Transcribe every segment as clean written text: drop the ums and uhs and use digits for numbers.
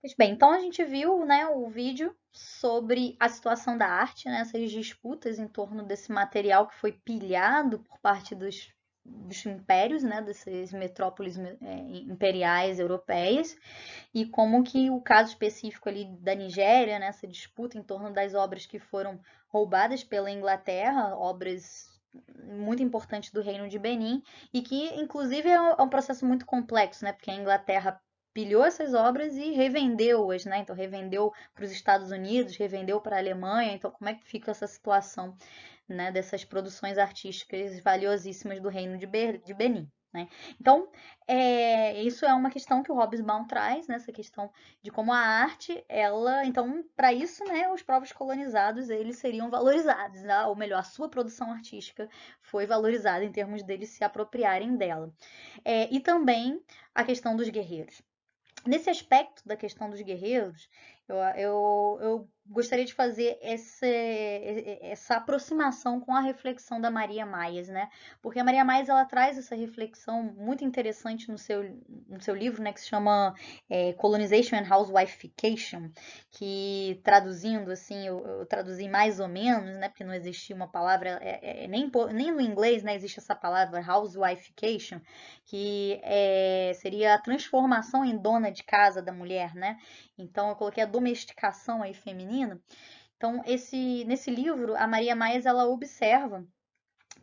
Pois bem, então a gente viu, né, o vídeo sobre a situação da arte, né, essas disputas em torno desse material que foi pilhado por parte dos impérios, né, dessas metrópoles imperiais europeias, e como que o caso específico ali da Nigéria, né, essa disputa em torno das obras que foram roubadas pela Inglaterra, obras muito importantes do Reino de Benin, e que inclusive é um processo muito complexo, né, porque a Inglaterra pilhou essas obras e revendeu-as, né? Então revendeu para os Estados Unidos, revendeu para a Alemanha. Então como é que fica essa situação, né, dessas produções artísticas valiosíssimas do Reino de Benin? Né? Então, isso é uma questão que o Hobsbawm traz, né, essa questão de como a arte, ela, então, para isso, né, os povos colonizados, eles seriam valorizados, né? Ou melhor, a sua produção artística foi valorizada em termos deles se apropriarem dela. E também a questão dos guerreiros. Nesse aspecto da questão dos guerreiros, eu gostaria de fazer essa aproximação com a reflexão da Maria Maias, né? Porque a Maria Maias ela traz essa reflexão muito interessante no seu livro, né, que se chama Colonization and Housewifeification, que traduzindo assim, eu traduzi mais ou menos, né, porque não existia uma palavra, nem no inglês, né, existe essa palavra housewifeification, que seria a transformação em dona de casa da mulher, né? Então eu coloquei a domesticação aí feminina. Então nesse livro a Maria Maias ela observa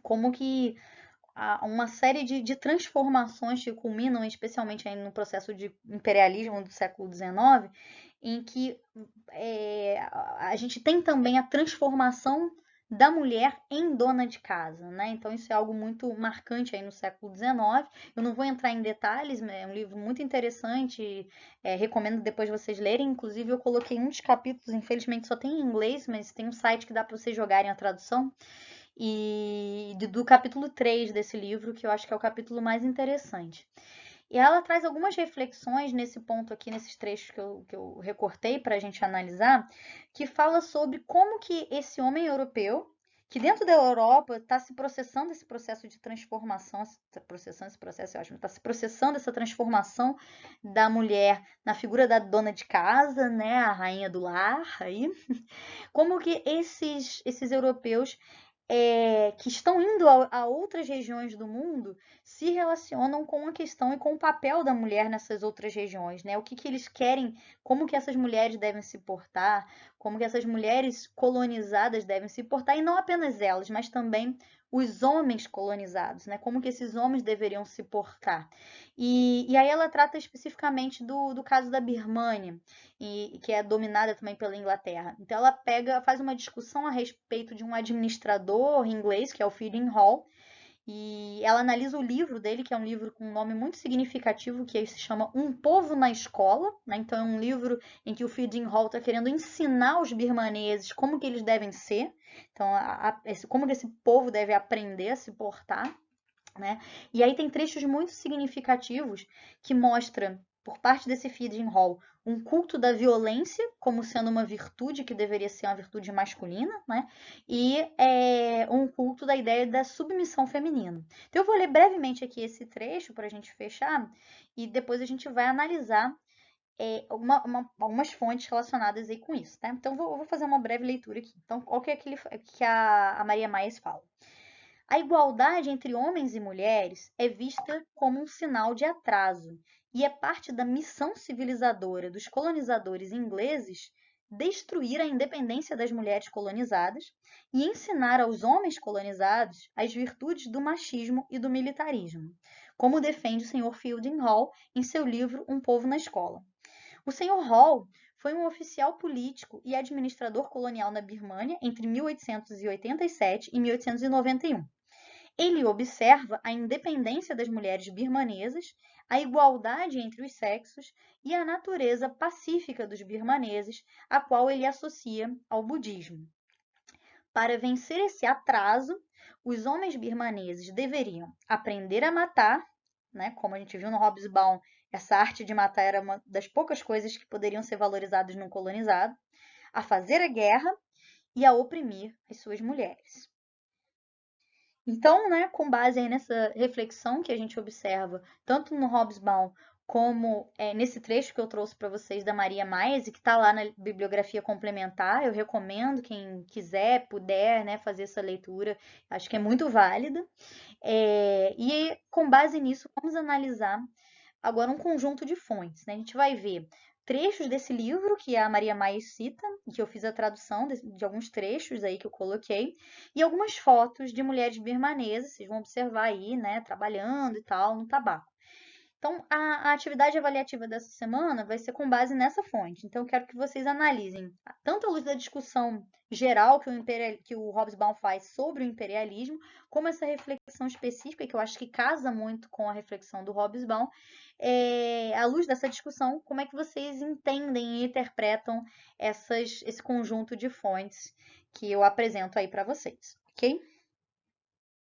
como que uma série de transformações que culminam especialmente aí no processo de imperialismo do século XIX, em que a gente tem também a transformação da mulher em dona de casa, né? Então isso é algo muito marcante aí no século XIX. Eu não vou entrar em detalhes, é um livro muito interessante, recomendo depois vocês lerem. Inclusive eu coloquei um dos capítulos, infelizmente só tem em inglês, mas tem um site que dá para vocês jogarem a tradução e do capítulo 3 desse livro, que eu acho que é o capítulo mais interessante. E ela traz algumas reflexões nesse ponto aqui, nesses trechos que eu recortei para a gente analisar, que fala sobre como que esse homem europeu, que dentro da Europa está se processando esse processo de transformação, processando esse processo, eu acho, está se processando essa transformação da mulher na figura da dona de casa, né, a rainha do lar, aí, como que esses europeus que estão indo a outras regiões do mundo se relacionam com a questão e com o papel da mulher nessas outras regiões, né? O que que eles querem, como que essas mulheres devem se portar, como que essas mulheres colonizadas devem se portar, e não apenas elas, mas também os homens colonizados, né? Como que esses homens deveriam se portar. E aí ela trata especificamente do caso da Birmânia, que é dominada também pela Inglaterra. Então ela faz uma discussão a respeito de um administrador inglês, que é o Fielding Hall, e ela analisa o livro dele, que é um livro com um nome muito significativo, que se chama Um Povo na Escola, né? Então é um livro em que o Fielding Hall está querendo ensinar os birmaneses como que eles devem ser, então como que esse povo deve aprender a se portar, né? E aí tem trechos muito significativos que mostram, por parte desse feeding hall, um culto da violência como sendo uma virtude que deveria ser uma virtude masculina, né? E um culto da ideia da submissão feminina. Então eu vou ler brevemente aqui esse trecho para a gente fechar e depois a gente vai analisar algumas fontes relacionadas aí com isso, tá? Então eu vou fazer uma breve leitura aqui. Então, qual que é aquele que a Maria Maias fala? A igualdade entre homens e mulheres é vista como um sinal de atraso e é parte da missão civilizadora dos colonizadores ingleses destruir a independência das mulheres colonizadas e ensinar aos homens colonizados as virtudes do machismo e do militarismo, como defende o Sr. Fielding Hall em seu livro Um Povo na Escola. O Sr. Hall foi um oficial político e administrador colonial na Birmânia entre 1887 e 1891. Ele observa a independência das mulheres birmanesas, a igualdade entre os sexos e a natureza pacífica dos birmaneses, a qual ele associa ao budismo. Para vencer esse atraso, os homens birmaneses deveriam aprender a matar, né? Como a gente viu no Hobsbawm, essa arte de matar era uma das poucas coisas que poderiam ser valorizadas no colonizado, a fazer a guerra e a oprimir as suas mulheres. Então, né, com base aí nessa reflexão que a gente observa, tanto no Hobsbawm como nesse trecho que eu trouxe para vocês da Maria Maes e que está lá na bibliografia complementar. Eu recomendo quem quiser, puder, né, fazer essa leitura. Acho que é muito válida. E com base nisso, vamos analisar agora um conjunto de fontes, né? A gente vai ver trechos desse livro que a Maria Maes cita, que eu fiz a tradução de alguns trechos aí que eu coloquei, e algumas fotos de mulheres birmanesas, vocês vão observar aí, né, trabalhando e tal, no tabaco. Então, a atividade avaliativa dessa semana vai ser com base nessa fonte. Então, eu quero que vocês analisem, tanto à luz da discussão geral que o Hobsbawm faz sobre o imperialismo, como essa reflexão específica, que eu acho que casa muito com a reflexão do Hobsbawm. À luz dessa discussão, como é que vocês entendem e interpretam esse conjunto de fontes que eu apresento aí para vocês, ok?